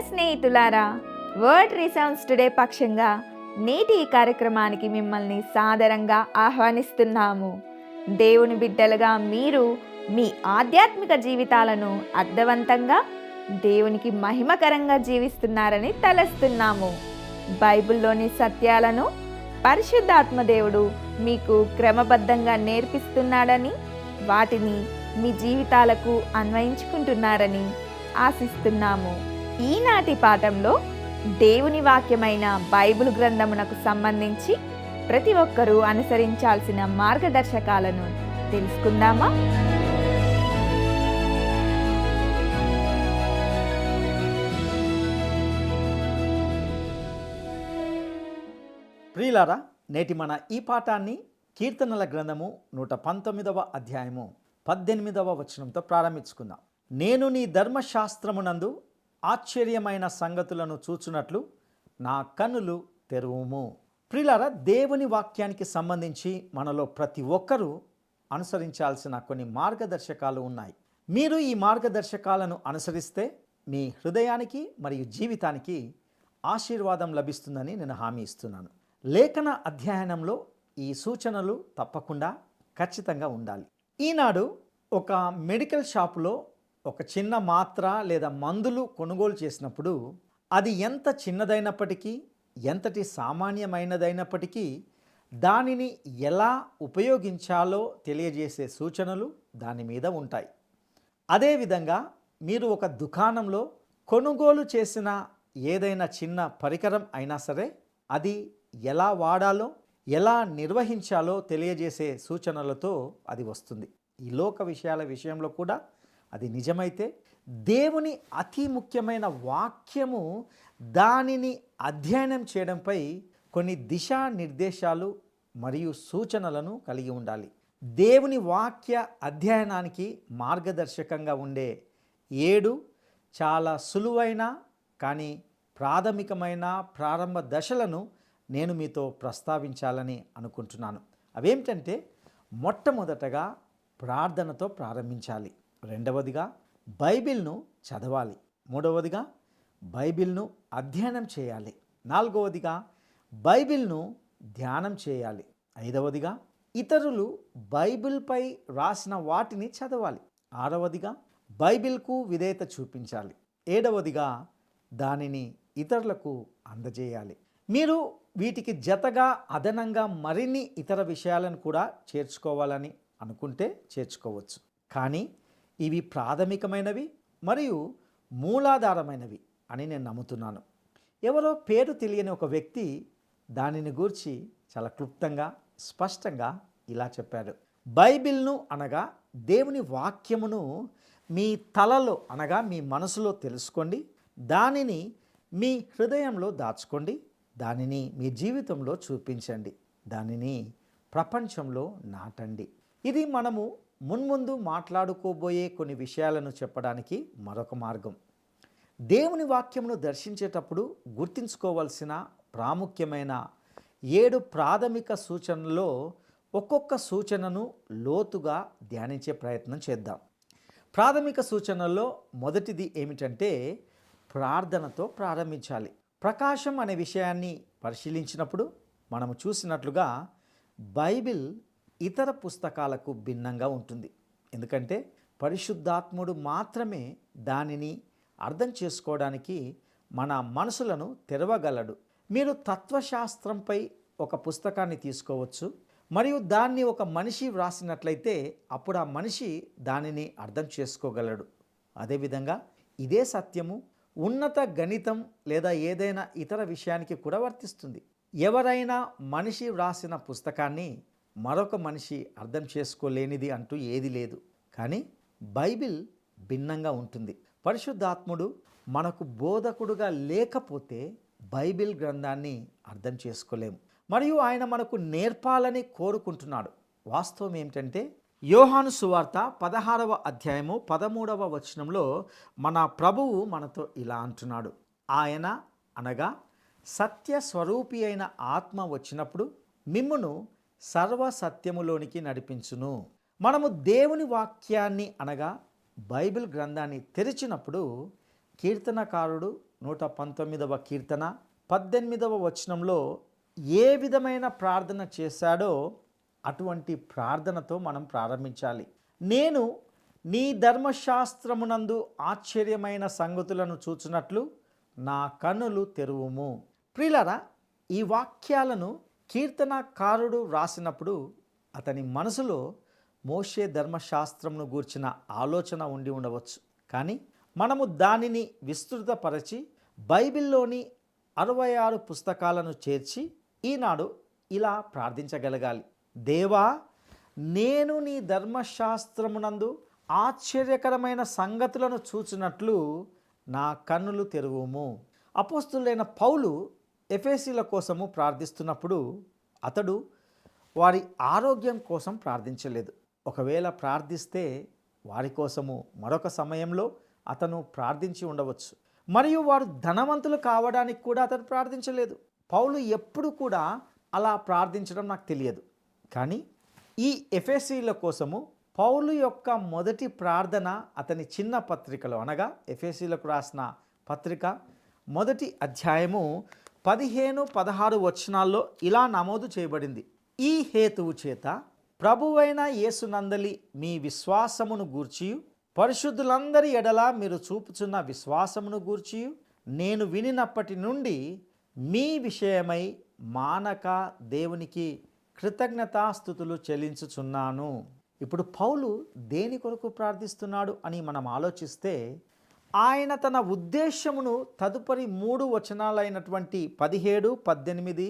స్నేహితులారా, word resounds today పక్షంగా నేటి ఈ కార్యక్రమానికి మిమ్మల్ని సాదరంగా ఆహ్వానిస్తున్నాము. దేవుని బిడ్డలుగా మీరు మీ ఆధ్యాత్మిక జీవితాలను అర్థవంతంగా, దేవునికి మహిమకరంగా జీవిస్తున్నారని తలస్తున్నాము. బైబిల్లోని సత్యాలను పరిశుద్ధాత్మ దేవుడు మీకు క్రమబద్ధంగా నేర్పిస్తున్నాడని, వాటిని మీ జీవితాలకు అన్వయించుకుంటున్నారని ఆశిస్తున్నాము. ఈనాటి పాఠంలో దేవుని వాక్యమైన బైబిల్ గ్రంథమునకు సంబంధించి ప్రతి ఒక్కరూ అనుసరించాల్సిన మార్గదర్శకాలను తెలుసుకుందామా? ప్రియులారా, నేటి మన ఈ పాఠాన్ని కీర్తనల గ్రంథము 119వ అధ్యాయము 18వ వచనంతో ప్రారంభించుకుందాం. నేను నీ ధర్మశాస్త్రమునందు ఆశ్చర్యమైన సంగతులను చూచున్నట్లు నా కన్నులు తెరువుము. ప్రియులారా, దేవుని వాక్యానికి సంబంధించి మనలో ప్రతి ఒక్కరూ అనుసరించాల్సిన కొన్ని మార్గదర్శకాలు ఉన్నాయి. మీరు ఈ మార్గదర్శకాలను అనుసరిస్తే మీ హృదయానికి మరియు జీవితానికి ఆశీర్వాదం లభిస్తుందని నేను హామీ ఇస్తున్నాను. లేఖన అధ్యయనంలో ఈ సూచనలు తప్పకుండా ఖచ్చితంగా ఉండాలి. ఈనాడు ఒక మెడికల్ షాపులో ఒక చిన్న మాత్ర లేదా మందులు కొనుగోలు చేసినప్పుడు అది ఎంత చిన్నదైనప్పటికీ, ఎంతటి సామాన్యమైనదైనప్పటికీ దానిని ఎలా ఉపయోగించాలో తెలియజేసే సూచనలు దాని మీద ఉంటాయి. అదేవిధంగా మీరు ఒక దుకాణంలో కొనుగోలు చేసిన ఏదైనా చిన్న పరికరం అయినా సరే అది ఎలా వాడాలో, ఎలా నిర్వహించాలో తెలియజేసే సూచనలతో అది వస్తుంది. ఈ లోక విషయాల విషయంలో కూడా అది నిజమైతే, దేవుని అతి ముఖ్యమైన వాక్యము దానిని అధ్యయనం చేయడంపై కొన్ని దిశానిర్దేశాలు మరియు సూచనలను కలిగి ఉండాలి. దేవుని వాక్య అధ్యయనానికి మార్గదర్శకంగా ఉండే 7 చాలా సులువైన కానీ ప్రాథమికమైన ప్రారంభ దశలను నేను మీతో ప్రస్తావించాలని అనుకుంటున్నాను. అవేమిటంటే, మొట్టమొదటగా ప్రార్థనతో ప్రారంభించాలి. రెండవదిగా బైబిల్ను చదవాలి. మూడవదిగా బైబిల్ను అధ్యయనం చేయాలి. నాలుగవదిగా బైబిల్ను ధ్యానం చేయాలి. ఐదవదిగా ఇతరులు బైబిల్పై రాసిన వాటిని చదవాలి. ఆరవదిగా బైబిల్కు విధేయత చూపించాలి. ఏడవదిగా దానిని ఇతరులకు అందజేయాలి. మీరు వీటికి జతగా అదనంగా మరిన్ని ఇతర విషయాలను కూడా చేర్చుకోవాలని అనుకుంటే చేర్చుకోవచ్చు. కానీ ఇవి ప్రాథమికమైనవి మరియు మూలాధారమైనవి అని నేను నమ్ముతున్నాను. ఎవరో పేరు తెలియని ఒక వ్యక్తి దానిని గూర్చి చాలా క్లుప్తంగా, స్పష్టంగా ఇలా చెప్పాడు. బైబిల్ను అనగా దేవుని వాక్యమును మీ తలలో అనగా మీ మనసులో తెలుసుకోండి, దానిని మీ హృదయంలో దాచుకోండి, దానిని మీ జీవితంలో చూపించండి, దానిని ప్రపంచంలో నాటండి. ఇది మనము మున్ముందు మాట్లాడుకోబోయే కొన్ని విషయాలను చెప్పడానికి మరొక మార్గం. దేవుని వాక్యమును దర్శించేటప్పుడు గుర్తుంచుకోవాల్సిన ప్రాముఖ్యమైన 7 ప్రాథమిక సూచనల్లో ఒక్కొక్క సూచనను లోతుగా ధ్యానించే ప్రయత్నం చేద్దాం. ప్రాథమిక సూచనల్లో మొదటిది ఏమిటంటే, ప్రార్థనతో ప్రారంభించాలి. ప్రకాశం అనే విషయాన్ని పరిశీలించినప్పుడు మనము చూసినట్లుగా బైబిల్ ఇతర పుస్తకాలకు భిన్నంగా ఉంటుంది. ఎందుకంటే పరిశుద్ధాత్ముడు మాత్రమే దానిని అర్థం చేసుకోవడానికి మన మనసులను తెరవగలడు. మీరు తత్వశాస్త్రంపై ఒక పుస్తకాన్ని తీసుకోవచ్చు మరియు దాన్ని ఒక మనిషి వ్రాసినట్లయితే అప్పుడు ఆ మనిషి దానిని అర్థం చేసుకోగలడు. అదేవిధంగా ఇదే సత్యము ఉన్నత గణితం లేదా ఏదైనా ఇతర విషయానికి కూడా వర్తిస్తుంది. ఎవరైనా మనిషి వ్రాసిన పుస్తకాన్ని మరొక మనిషి అర్థం చేసుకోలేనిది అంటూ ఏది లేదు. కానీ బైబిల్ భిన్నంగా ఉంటుంది. పరిశుద్ధాత్ముడు మనకు బోధకుడుగా లేకపోతే బైబిల్ గ్రంథాన్ని అర్థం చేసుకోలేము. మరియు ఆయన మనకు నేర్పాలని కోరుకుంటున్నాడు. వాస్తవం ఏమిటంటే, యోహాను సువార్త 16వ అధ్యాయము 13వ వచనంలో మన ప్రభువు మనతో ఇలా అంటున్నాడు. ఆయన అనగా సత్య స్వరూపి అయిన ఆత్మ వచ్చినప్పుడు మిమ్మును సర్వ సత్యములోనికి నడిపించును. మనము దేవుని వాక్యాన్ని అనగా బైబిల్ గ్రంథాన్ని తెరిచినప్పుడు కీర్తనకారుడు 119వ కీర్తన 18వ వచనంలో ఏ విధమైన ప్రార్థన చేశాడో అటువంటి ప్రార్థనతో మనం ప్రారంభించాలి. నేను నీ ధర్మశాస్త్రమునందు ఆశ్చర్యమైన సంగతులను చూచునట్లు నా కన్నులు తెరువుము. ప్రియులారా, ఈ వాక్యాలను కీర్తనకారుడు రాసినప్పుడు అతని మనసులో మోషే ధర్మశాస్త్రమును గూర్చిన ఆలోచన ఉండి ఉండవచ్చు. కానీ మనము దానిని విస్తృతపరచి బైబిల్లోని 66 పుస్తకాలను చేర్చి ఈనాడు ఇలా ప్రార్థించగలగాలి. దేవా, నేను నీ ధర్మశాస్త్రమునందు ఆశ్చర్యకరమైన సంగతులను చూచినట్లు నా కన్నులు తెరువుము. అపోస్తులైన పౌలు ఎఫెసీల కోసము ప్రార్థిస్తున్నప్పుడు అతడు వారి ఆరోగ్యం కోసం ప్రార్థించలేదు. ఒకవేళ ప్రార్థిస్తే వారి కోసము మరొక సమయంలో అతను ప్రార్థించి ఉండవచ్చు. మరియు వారు ధనవంతులు కావడానికి కూడా అతను ప్రార్థించలేదు. పౌలు ఎప్పుడు కూడా అలా ప్రార్థించడం నాకు తెలియదు. కానీ ఈ ఎఫెసీల కోసము పౌలు యొక్క మొదటి ప్రార్థన అతని చిన్న పత్రికలో, అనగా ఎఫెసీలకు రాసిన పత్రిక మొదటి అధ్యాయము 15-16 వచనాల్లో ఇలా నమోదు చేయబడింది. ఈ హేతువు చేత ప్రభువైన యేసునందలి మీ విశ్వాసమును గూర్చియు పరిశుద్ధులందరి ఎడల మీరు చూపుచున్న విశ్వాసమును గూర్చియు నేను వినినప్పటి నుండి మీ విషయమై మానక దేవునికి కృతజ్ఞతాస్తుతులు చెల్లించుచున్నాను. ఇప్పుడు పౌలు దేని కొరకు ప్రార్థిస్తున్నాడు అని మనం ఆలోచిస్తే, ఆయన తన ఉద్దేశమును తదుపరి 3 వచనాలైనటువంటి 17, 18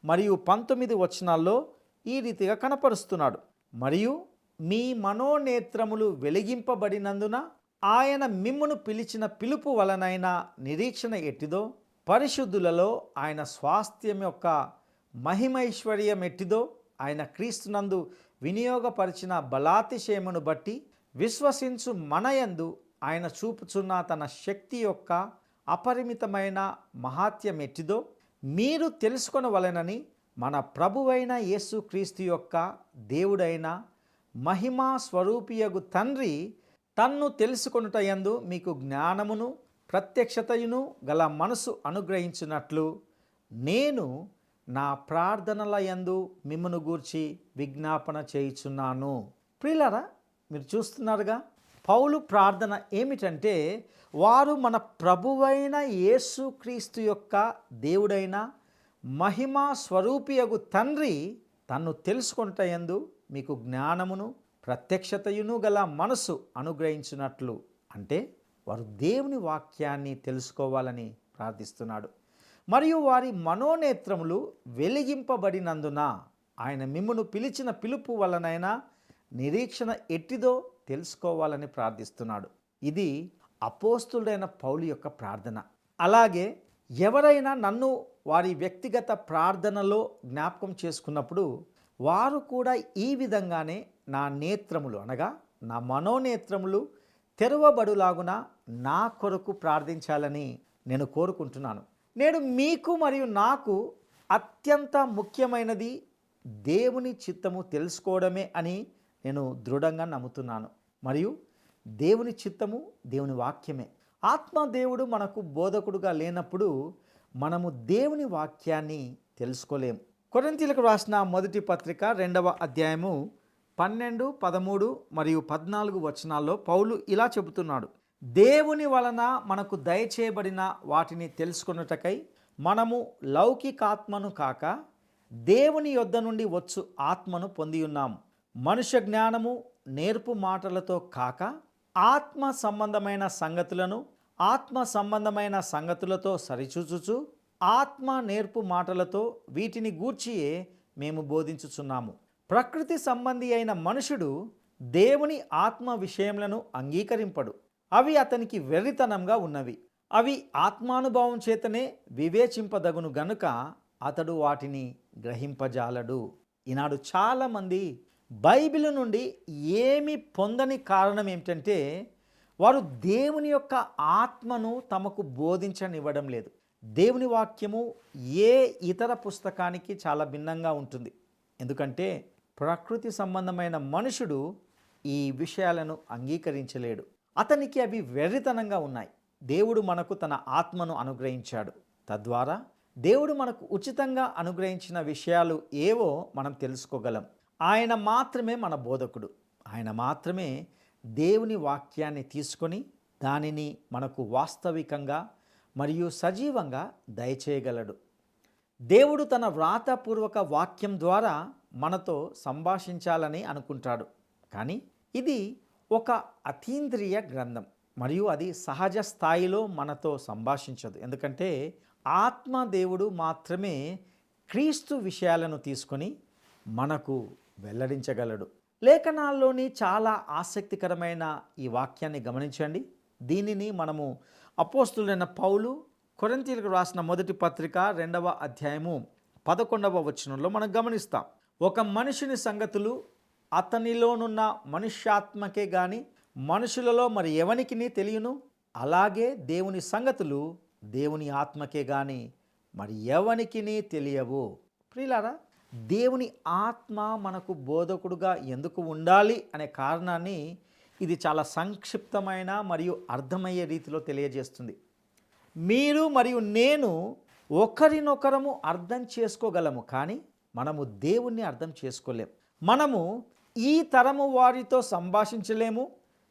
మరియు 19 వచనాల్లో ఈ రీతిగా కనపరుస్తున్నాడు. మరియు మీ మనోనేత్రములు వెలిగింపబడినందున ఆయన మిమ్మును పిలిచిన పిలుపు వలనైన నిరీక్షణ ఎట్టిదో, పరిశుద్ధులలో ఆయన స్వాస్థ్యం యొక్క మహిమైశ్వర్యం ఎట్టిదో, ఆయన క్రీస్తునందు వినియోగపరిచిన బలాతిశయమును బట్టి విశ్వసించు మనయందు ఆయన చూపుచున్న తన శక్తి యొక్క అపరిమితమైన మహాత్యం ఎట్టిదో మీరు తెలుసుకొనవలెనని మన ప్రభువైన యేసుక్రీస్తు యొక్క దేవుడైన మహిమా స్వరూపియగు తండ్రి తన్ను తెలుసుకొనుటయందు మీకు జ్ఞానమును ప్రత్యక్షతయును గల మనసు అనుగ్రహించినట్లు నేను నా ప్రార్థనల యందు మిమ్మును గూర్చి విజ్ఞాపన చేయుచున్నాను. ప్రియులారా, మీరు చూస్తున్నారుగా, పౌలు ప్రార్థన ఏమిటంటే, వారు మన ప్రభువైన యేసుక్రీస్తు యొక్క దేవుడైన మహిమా స్వరూపియగు తండ్రి తన్ను తెలుసుకొనుటయందు మీకు జ్ఞానమును ప్రత్యక్షతయును గల మనసు అనుగ్రహించినట్లు, అంటే వారు దేవుని వాక్యాన్ని తెలుసుకోవాలని ప్రార్థిస్తున్నాడు. మరియు వారి మనోనేత్రములు వెలిగింపబడినందున ఆయన మిమ్మును పిలిచిన పిలుపు వలనైనా నిరీక్షణ ఎట్టిదో తెలుసుకోవాలని ప్రార్థిస్తున్నాడు. ఇది అపోస్తులుడైన పౌలు యొక్క ప్రార్థన. అలాగే ఎవరైనా నన్ను వారి వ్యక్తిగత ప్రార్థనలో జ్ఞాపకం చేసుకున్నప్పుడు వారు కూడా ఈ విధంగానే నా నేత్రములు, అనగా నా మనోనేత్రములు తెరవబడులాగున నా కొరకు ప్రార్థించాలని నేను కోరుకుంటున్నాను. నేడు మీకు మరియు నాకు అత్యంత ముఖ్యమైనది దేవుని చిత్తము తెలుసుకోవడమే అని నేను దృఢంగా నమ్ముతున్నాను. మరియు దేవుని చిత్తము దేవుని వాక్యమే. ఆత్మదేవుడు మనకు బోధకుడుగా లేనప్పుడు మనము దేవుని వాక్యాన్ని తెలుసుకోలేము. కొరింథీయులకు రాసిన మొదటి పత్రిక 2వ అధ్యాయము 12, 13 మరియు 14 వచనాల్లో పౌలు ఇలా చెబుతున్నాడు. దేవుని వలన మనకు దయచేయబడిన వాటిని తెలుసుకొనుటకై మనము లౌకికాత్మను కాక దేవుని యొద్ద నుండి వచ్చు ఆత్మను పొంది ఉన్నాము. మనుష్య జ్ఞానము నేర్పు మాటలతో కాక ఆత్మ సంబంధమైన సంగతులతో సరిచూచుచు ఆత్మ నేర్పు మాటలతో వీటిని గూర్చియే మేము బోధించుచున్నాము. ప్రకృతి సంబంధి అయిన మనుషుడు దేవుని ఆత్మ విషయములను అంగీకరింపడు. అవి అతనికి వెర్రితనంగా ఉన్నవి. అవి ఆత్మానుభవం చేతనే వివేచింపదగును గనుక అతడు వాటిని గ్రహింపజాలడు. ఈనాడు చాలామంది బైబిల్ నుండి ఏమి పొందని కారణం ఏమిటంటే, వారు దేవుని యొక్క ఆత్మను తమకు బోధించనివ్వడం లేదు. దేవుని వాక్యము ఏ ఇతర పుస్తకానికి చాలా భిన్నంగా ఉంటుంది. ఎందుకంటే ప్రకృతి సంబంధమైన మనుషుడు ఈ విషయాలను అంగీకరించలేడు. అతనికి అవి వెర్రితనంగా ఉన్నాయి. దేవుడు మనకు తన ఆత్మను అనుగ్రహించాడు. తద్వారా దేవుడు మనకు ఉచితంగా అనుగ్రహించిన విషయాలు ఏవో మనం తెలుసుకోగలం. ఆయన మాత్రమే మన బోధకుడు. ఆయన మాత్రమే దేవుని వాక్యాన్ని తీసుకొని దానిని మనకు వాస్తవికంగా మరియు సజీవంగా దయచేయగలడు. దేవుడు తన వ్రాతపూర్వక వాక్యం ద్వారా మనతో సంభాషించాలని అనుకుంటాడు. కానీ ఇది ఒక అతీంద్రియ గ్రంథం మరియు అది సహజ స్థాయిలో మనతో సంభాషించదు. ఎందుకంటే ఆత్మ దేవుడు మాత్రమే క్రీస్తు విషయాలను తీసుకొని మనకు వెల్లడించగలడు. లేఖనాల్లోని చాలా ఆసక్తికరమైన ఈ వాక్యాన్ని గమనించండి. దీనిని మనము అపోస్తులైన పౌలు కొరింథీయులకు రాసిన మొదటి పత్రిక 2వ అధ్యాయము 11వ వచనంలో మనం గమనిస్తాం. ఒక మనిషిని సంగతులు అతనిలోనున్న మనుష్యాత్మకే గాని మనుషులలో మరి ఎవనికిని తెలియను, అలాగే దేవుని సంగతులు దేవుని ఆత్మకే గాని మరి ఎవనికిని తెలియవు. ప్రియులారా, దేవుని ఆత్మ మనకు బోధకుడుగా ఎందుకు ఉండాలి అనే కారణాన్ని ఇది చాలా సంక్షిప్తమైన మరియు అర్థమయ్యే రీతిలో తెలియజేస్తుంది. మీరు మరియు నేను ఒకరినొకరము అర్థం చేసుకోగలము, కానీ మనము దేవుణ్ణి అర్థం చేసుకోలేము. మనము ఈ తరము వారితో సంభాషించలేము,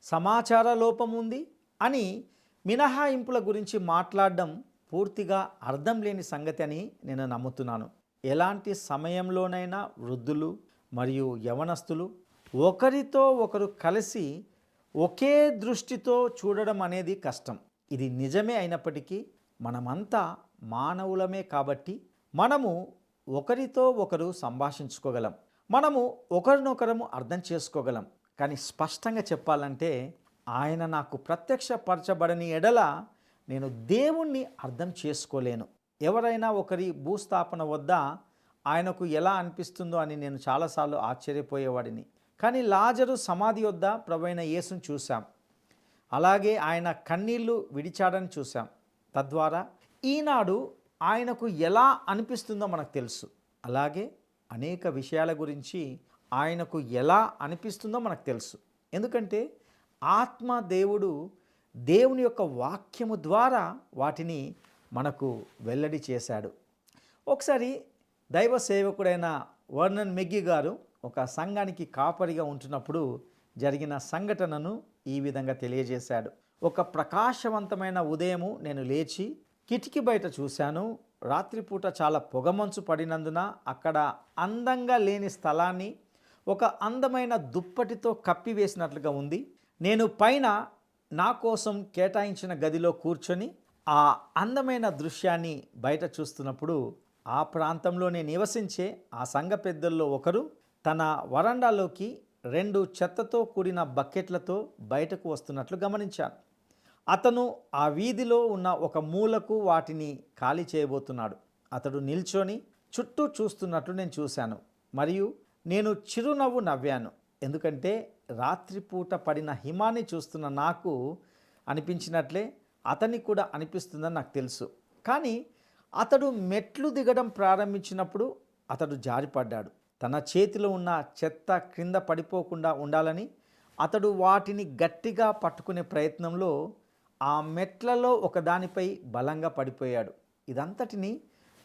సమాచార లోపం ఉంది అని మినహాయింపుల గురించి మాట్లాడడం పూర్తిగా అర్థం లేని సంగతి అని నేను నమ్ముతున్నాను. ఎలాంటి సమయంలోనైనా వృద్ధులు మరియు యవనస్తులు ఒకరితో ఒకరు కలిసి ఒకే దృష్టితో చూడడం అనేది కష్టం. ఇది నిజమే అయినప్పటికీ మనమంతా మానవులమే కాబట్టి మనము ఒకరితో ఒకరు సంభాషించుకోగలం, మనము ఒకరినొకరము అర్థం చేసుకోగలం. కానీ స్పష్టంగా చెప్పాలంటే ఆయన నాకు ప్రత్యక్షపరచబడని ఎడల నేను దేవుణ్ణి అర్థం చేసుకోలేను. ఎవరైనా ఒకరి భూస్థాపన వద్ద ఆయనకు ఎలా అనిపిస్తుందో అని నేను చాలాసార్లు ఆశ్చర్యపోయేవాడిని. కానీ లాజరు సమాధి వద్ద ప్రభువైన యేసును చూశాం. అలాగే ఆయన కన్నీళ్లు విడిచాడని చూశాం. తద్వారా ఈనాడు ఆయనకు ఎలా అనిపిస్తుందో మనకు తెలుసు. అలాగే అనేక విషయాల గురించి ఆయనకు ఎలా అనిపిస్తుందో మనకు తెలుసు. ఎందుకంటే ఆత్మ దేవుడు దేవుని యొక్క వాక్యము ద్వారా వాటిని మనకు వెల్లడి చేశాడు. ఒకసారి దైవ సేవకుడైన వర్నన్ మెగ్గి గారు ఒక సంఘానికి కాపరిగా ఉంటున్నప్పుడు జరిగిన సంఘటనను ఈ విధంగా తెలియజేశాడు. ఒక ప్రకాశవంతమైన ఉదయము నేను లేచి కిటికీ బయట చూశాను. రాత్రిపూట చాలా పొగమంచు పడినందున అక్కడ అందంగా లేని స్థలాన్ని ఒక అందమైన దుప్పటితో కప్పివేసినట్లుగా ఉంది. నేను పైన నా కోసం కేటాయించిన గదిలో కూర్చొని ఆ అందమైన దృశ్యాన్ని బయట చూస్తున్నప్పుడు ఆ ప్రాంతంలోనే నివసించే ఆ సంఘ పెద్దల్లో ఒకరు తన వరండాలోకి 2 చెత్తతో కూడిన బకెట్లతో బయటకు వస్తున్నట్లు గమనించాను. అతను ఆ వీధిలో ఉన్న ఒక మూలకు వాటిని ఖాళీ చేయబోతున్నాడు. అతడు నిల్చొని చుట్టూ చూస్తున్నట్లు నేను చూశాను మరియు నేను చిరునవ్వు నవ్వాను. ఎందుకంటే రాత్రిపూట పడిన హిమాన్ని చూస్తున్న నాకు అనిపించినట్లే అతనికి కూడా అనిపిస్తుందని నాకు తెలుసు. కానీ అతడు మెట్లు దిగడం ప్రారంభించినప్పుడు అతడు జారిపడ్డాడు. తన చేతిలో ఉన్న చెత్త క్రింద పడిపోకుండా ఉండాలని అతడు వాటిని గట్టిగా పట్టుకునే ప్రయత్నంలో ఆ మెట్లలో ఒకదానిపై బలంగా పడిపోయాడు. ఇదంతటిని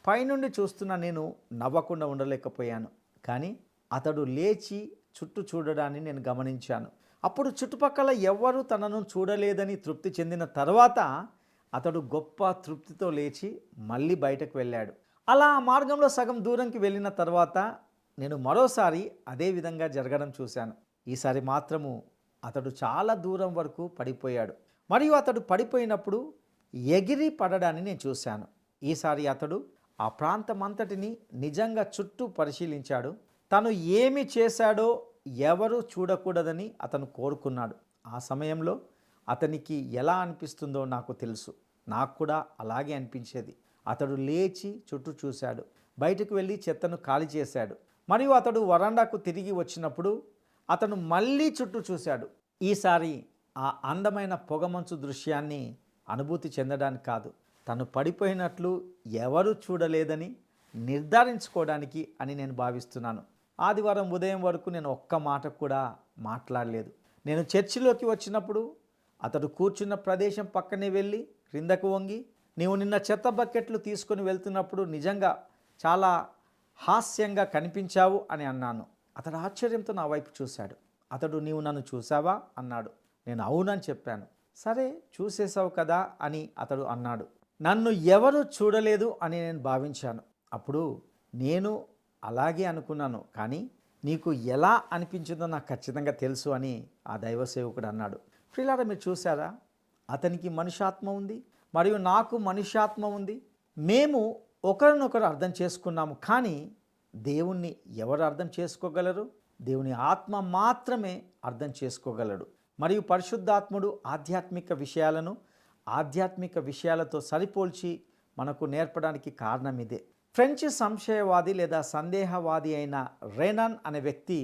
పైనుండి చూస్తున్న నేను నవ్వకుండా ఉండలేకపోయాను. కానీ అతడు లేచి చుట్టూ చూడడాన్ని నేను గమనించాను. అప్పుడు చుట్టుపక్కల ఎవ్వరూ తనను చూడలేదని తృప్తి చెందిన తర్వాత అతడు గొప్ప తృప్తితో లేచి మళ్ళీ బయటకు వెళ్ళాడు. అలా ఆ మార్గంలో సగం దూరంకి వెళ్ళిన తర్వాత నేను మరోసారి అదే విధంగా జరగడం చూశాను. ఈసారి మాత్రము అతడు చాలా దూరం వరకు పడిపోయాడు మరియు అతడు పడిపోయినప్పుడు ఎగిరి పడడాన్ని నేను చూశాను. ఈసారి అతడు ఆ ప్రాంతమంతటిని నిజంగా చుట్టూ పరిశీలించాడు. తను ఏమి చేశాడో ఎవరు చూడకూడదని అతను కోరుకున్నాడు. ఆ సమయంలో అతనికి ఎలా అనిపిస్తుందో నాకు తెలుసు. నాకు కూడా అలాగే అనిపించేది. అతడు లేచి చుట్టూ చూశాడు, బయటకు వెళ్ళి చెత్తను ఖాళీ చేశాడు మరియు అతడు వరండాకు తిరిగి వచ్చినప్పుడు అతను మళ్ళీ చుట్టూ చూశాడు. ఈసారి ఆ అందమైన పొగమంచు దృశ్యాన్ని అనుభూతి చెందడానికి కాదు, తను పడిపోయినట్లు ఎవరు చూడలేదని నిర్ధారించుకోవడానికి అని నేను భావిస్తున్నాను. ఆదివారం ఉదయం వరకు నేను ఒక్క మాట కూడా మాట్లాడలేదు. నేను చర్చిలోకి వచ్చినప్పుడు అతడు కూర్చున్న ప్రదేశం పక్కనే వెళ్ళి క్రిందకు వంగి, నీవు నిన్న చెత్త బకెట్లు తీసుకొని వెళ్తున్నప్పుడు నిజంగా చాలా హాస్యంగా కనిపించావు అని అన్నాను. అతడు ఆశ్చర్యంతో నా వైపు చూశాడు. అతడు, నీవు నన్ను చూసావా అన్నాడు. నేను అవునని చెప్పాను. సరే, చూసేసావు కదా అని అతడు అన్నాడు. నన్ను ఎవరు చూడలేదు అని నేను భావించాను. అప్పుడు నేను అలాగే అనుకున్నాను, కానీ నీకు ఎలా అనిపించిందో నాకు ఖచ్చితంగా తెలుసు అని ఆ దైవ సేవకుడు అన్నాడు. ప్రియులారా, మీరు చూసారా, అతనికి మనుష్యాత్మ ఉంది మరియు నాకు మనుష్యాత్మ ఉంది. మేము ఒకరినొకరు అర్థం చేసుకున్నాము, కానీ దేవుణ్ణి ఎవరు అర్థం చేసుకోగలరు? దేవుని ఆత్మ మాత్రమే అర్థం చేసుకోగలడు. మరియు పరిశుద్ధాత్ముడు ఆధ్యాత్మిక విషయాలను ఆధ్యాత్మిక విషయాలతో సరిపోల్చి మనకు నేర్పడానికి కారణం ఇదే. ఫ్రెంచ్ సంశయవాది లేదా సందేహవాది అయిన రెనాన్ అనే వ్యక్తి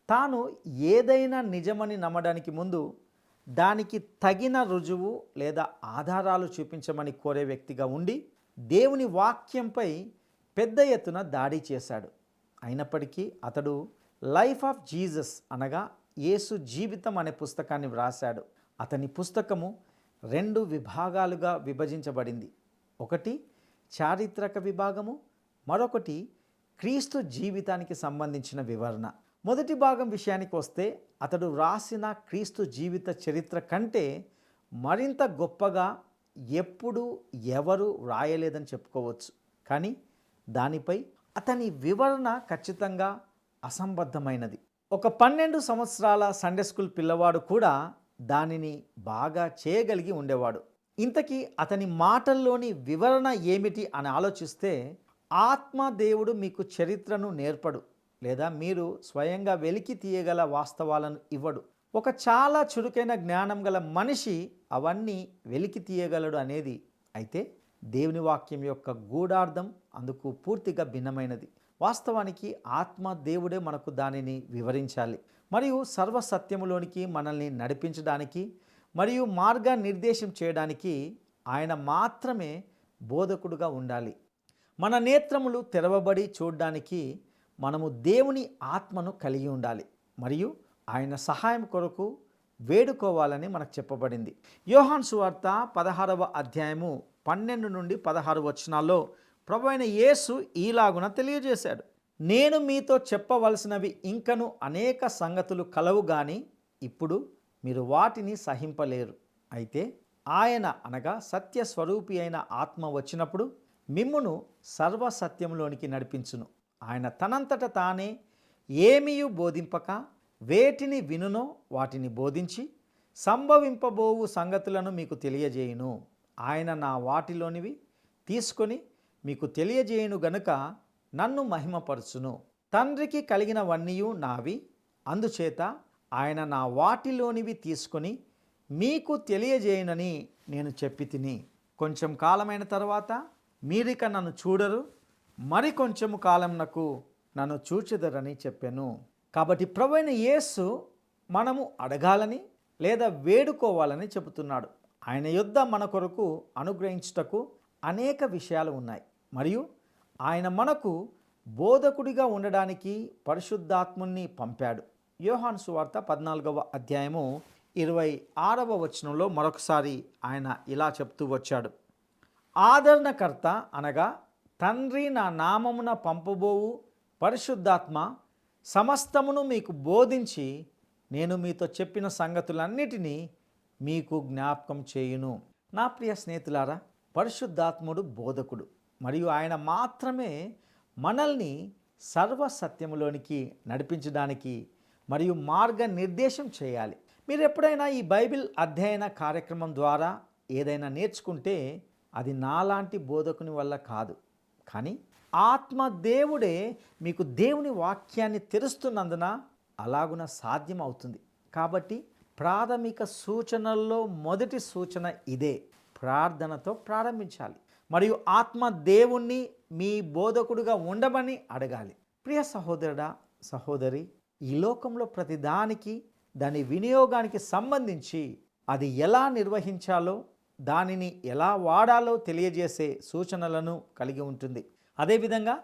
తాను ఏదైనా నిజమని నమ్మడానికి ముందు దానికి తగిన రుజువు లేదా ఆధారాలు చూపించమని కోరే వ్యక్తిగా ఉండి దేవుని వాక్యంపై పెద్ద ఎత్తున దాడి చేశాడు. అయినప్పటికీ అతడు లైఫ్ ఆఫ్ జీసస్ అనగా యేసు జీవితం అనే పుస్తకాన్ని వ్రాశాడు. అతని పుస్తకము 2 విభాగాలుగా విభజించబడింది. ఒకటి చారిత్రక విభాగము, మరొకటి క్రీస్తు జీవితానికి సంబంధించిన వివరణ. మొదటి భాగం విషయానికి వస్తే, అతడు వ్రాసిన క్రీస్తు జీవిత చరిత్ర కంటే మరింత గొప్పగా ఎప్పుడు ఎవరు వ్రాయలేదని చెప్పుకోవచ్చు. కానీ దానిపై అతని వివరణ ఖచ్చితంగా అసంబద్ధమైనది. ఒక 12 సంవత్సరాల సండే స్కూల్ పిల్లవాడు కూడా దానిని బాగా చేయగలిగి ఉండేవాడు. ఇంతకీ అతని మాటల్లోని వివరణ ఏమిటి అని ఆలోచిస్తే, ఆత్మ దేవుడు మీకు చరిత్రను నేర్పడు లేదా మీరు స్వయంగా వెలికి తీయగల వాస్తవాలను ఇవ్వడు. ఒక చాలా చురుకైన జ్ఞానం గల మనిషి అవన్నీ వెలికి తీయగలడు అనేది. అయితే దేవుని వాక్యం యొక్క గూఢార్థం అందుకు పూర్తిగా భిన్నమైనది. వాస్తవానికి ఆత్మ దేవుడే మనకు దానిని వివరించాలి మరియు సర్వసత్యములోనికి మనల్ని నడిపించడానికి మరియు మార్గనిర్దేశం చేయడానికి ఆయన మాత్రమే బోధకుడుగా ఉండాలి. మన నేత్రములు తెరవబడి చూడడానికి మనము దేవుని ఆత్మను కలిగి ఉండాలి మరియు ఆయన సహాయం కొరకు వేడుకోవాలని మనకు చెప్పబడింది. యోహాను సువార్త 16వ అధ్యాయము 12 నుండి 16 వచనాల్లో ప్రభువైన యేసు ఈలాగున తెలియజేశాడు. నేను మీతో చెప్పవలసినవి ఇంకను అనేక సంగతులు కలవు గాని ఇప్పుడు మీరు వాటిని సహింపలేరు. అయితే ఆయన అనగా సత్య స్వరూపి అయిన ఆత్మ వచ్చినప్పుడు మిమ్మును సర్వసత్యంలోనికి నడిపించును. ఆయన తనంతట తానే ఏమీయు బోధింపక వేటిని వినునో వాటిని బోధించి సంభవింపబోవు సంగతులను మీకు తెలియజేయును. ఆయన నా వాటిలోనివి తీసుకొని మీకు తెలియజేయును గనుక నన్ను మహిమపరచును. తండ్రికి కలిగినవన్నీయు నావి, అందుచేత ఆయన నా వాటిలోనివి తీసుకొని మీకు తెలియజేయునని నేను చెప్పి తిని. కొంచెం కాలమైన తర్వాత మీరిక నన్ను చూడరు, మరి కొంచెము కాలంనకు నన్ను చూచెదరని చెప్పాను. కాబట్టి ప్రభువైన యేసు మనము అడగాలని లేదా వేడుకోవాలని చెబుతున్నాడు. ఆయన యొద్ద మన కొరకు అనుగ్రహించుటకు అనేక విషయాలు ఉన్నాయి మరియు ఆయన మనకు బోధకుడిగా ఉండడానికి పరిశుద్ధాత్ముని పంపాడు. యోహాను సువార్త 14వ అధ్యాయము 26వ వచనంలో మరొకసారి ఆయన ఇలా చెప్తూ వచ్చాడు. ఆదరణకర్త అనగా తండ్రి నా నామమున పంపబోవు పరిశుద్ధాత్మ సమస్తమును మీకు బోధించి నేను మీతో చెప్పిన సంగతులన్నిటినీ మీకు జ్ఞాపకం చేయును. నా ప్రియ స్నేహితులారా, పరిశుద్ధాత్ముడు బోధకుడు మరియు ఆయన మాత్రమే మనల్ని సర్వసత్యములోనికి నడిపించడానికి మరియు మార్గనిర్దేశం చేయాలి. మీరు ఎప్పుడైనా ఈ బైబిల్ అధ్యయన కార్యక్రమం ద్వారా ఏదైనా నేర్చుకుంటే అది నాలాంటి బోధకుని వల్ల కాదు, కానీ ఆత్మ దేవుడే మీకు దేవుని వాక్యాన్ని తెరుస్తున్నందున అలాగున సాధ్యం అవుతుంది. కాబట్టి ప్రాథమిక సూచనల్లో మొదటి సూచన ఇదే, ప్రార్థనతో ప్రారంభించాలి మరియు ఆత్మ దేవుణ్ణి మీ బోధకుడుగా ఉండమని అడగాలి. ప్రియ సహోదరుడా, సహోదరి, ఈ లోకంలో ప్రతిదానికి దాని వినియోగానికి సంబంధించి అది ఎలా నిర్వహించాలో దానిని ఎలా వాడాలో తెలియజేసే సూచనలను కలిగి ఉంటుంది. అదేవిధంగా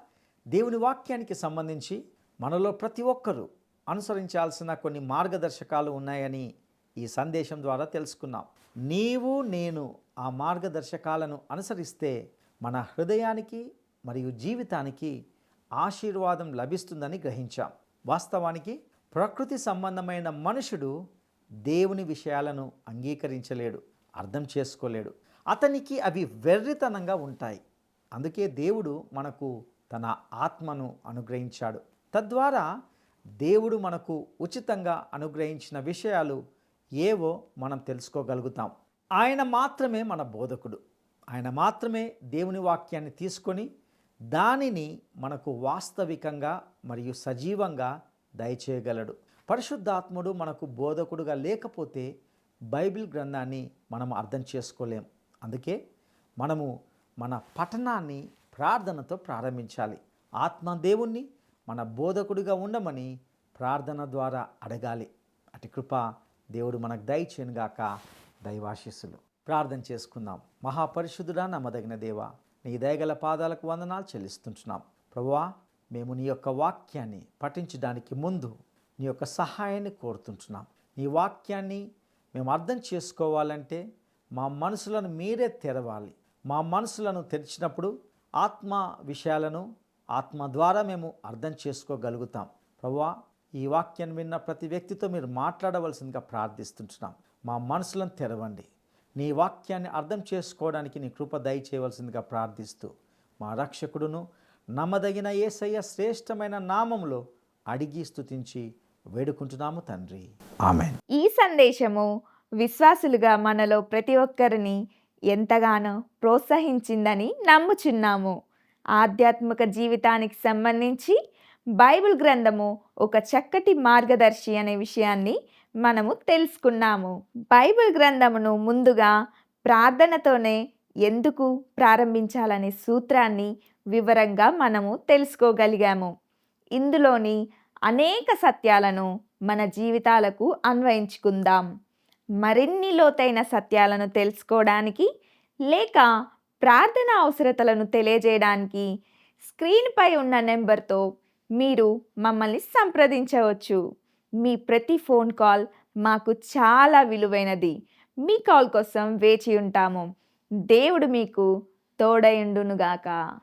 దేవుని వాక్యానికి సంబంధించి మనలో ప్రతి ఒక్కరూ అనుసరించాల్సిన కొన్ని మార్గదర్శకాలు ఉన్నాయని ఈ సందేశం ద్వారా తెలుసుకున్నాం. నీవు నేను ఆ మార్గదర్శకాలను అనుసరిస్తే మన హృదయానికి మరియు జీవితానికి ఆశీర్వాదం లభిస్తుందని గ్రహించాం. వాస్తవానికి ప్రకృతి సంబంధమైన మనుషుడు దేవుని విషయాలను అంగీకరించలేడు, అర్థం చేసుకోలేడు. అతనికి అవి వెర్రితనంగా ఉంటాయి. అందుకే దేవుడు మనకు తన ఆత్మను అనుగ్రహించాడు. తద్వారా దేవుడు మనకు ఉచితంగా అనుగ్రహించిన విషయాలు ఏవో మనం తెలుసుకోగలుగుతాం. ఆయన మాత్రమే మన బోధకుడు. ఆయన మాత్రమే దేవుని వాక్యాన్ని తీసుకొని దానిని మనకు వాస్తవికంగా మరియు సజీవంగా దయచేయగలడు. పరిశుద్ధాత్ముడు మనకు బోధకుడుగా లేకపోతే బైబిల్ గ్రంథాన్ని మనం అర్థం చేసుకోలేం. అందుకే మనము మన పఠనాన్ని ప్రార్థనతో ప్రారంభించాలి. ఆత్మ దేవుణ్ణి మన బోధకుడిగా ఉండమని ప్రార్థన ద్వారా అడగాలి. అటు కృప దేవుడు మనకు దయచేయనుగాక. దైవాశీస్సులు. ప్రార్థన చేసుకుందాం. మహాపరిశుద్ధుడా, నమ్మదగిన దేవా, నీ దయగల పాదాలకు వందనాలు చెల్లిస్తుంటున్నాం. ప్రభువా, మేము నీ యొక్క వాక్యాన్ని పఠించడానికి ముందు నీ యొక్క సహాయాన్ని కోరుతుంటున్నాం. నీ వాక్యాన్ని మేము అర్థం చేసుకోవాలంటే మా మనసులను మీరే తెరవాలి. మా మనసులను తెరిచినప్పుడు ఆత్మ విషయాలను ఆత్మ ద్వారా మేము అర్థం చేసుకోగలుగుతాం. ప్రభువా, ఈ వాక్యాన్ని విన్న ప్రతి వ్యక్తితో మీరు మాట్లాడవలసిందిగా ప్రార్థిస్తుంటున్నాం. మా మనసులను తెరవండి. నీ వాక్యాన్ని అర్థం చేసుకోవడానికి నీ కృప దయచేయవలసిందిగా ప్రార్థిస్తూ మా రక్షకుడును నమ్మదగిన యేసయ్య శ్రేష్టమైన నామములో అడిగి స్తుతించి వేడుకుంటున్నాము తండ్రి. ఆమేన్. ఈ సందేశము విశ్వాసులుగా మనలో ప్రతి ఒక్కరిని ఎంతగానో ప్రోత్సహించిందని నమ్ముచున్నాము. ఆధ్యాత్మిక జీవితానికి సంబంధించి బైబిల్ గ్రంథము ఒక చక్కటి మార్గదర్శి అనే విషయాన్ని మనము తెలుసుకున్నాము. బైబిల్ గ్రంథమును ముందుగా ప్రార్థనతోనే ఎందుకు ప్రారంభించాలనే సూత్రాన్ని వివరంగా మనము తెలుసుకోగలిగాము. ఇందులోని అనేక సత్యాలను మన జీవితాలకు అన్వయించుకుందాం. మరిన్ని లోతైన సత్యాలను తెలుసుకోవడానికి లేక ప్రార్థన అవసరతలను తెలియజేయడానికి స్క్రీన్పై ఉన్న నెంబర్తో మీరు మమ్మల్ని సంప్రదించవచ్చు. మీ ప్రతి ఫోన్ కాల్ మాకు చాలా విలువైనది. మీ కాల్ కోసం వేచి ఉంటాము. దేవుడు మీకు తోడయుండునుగాక.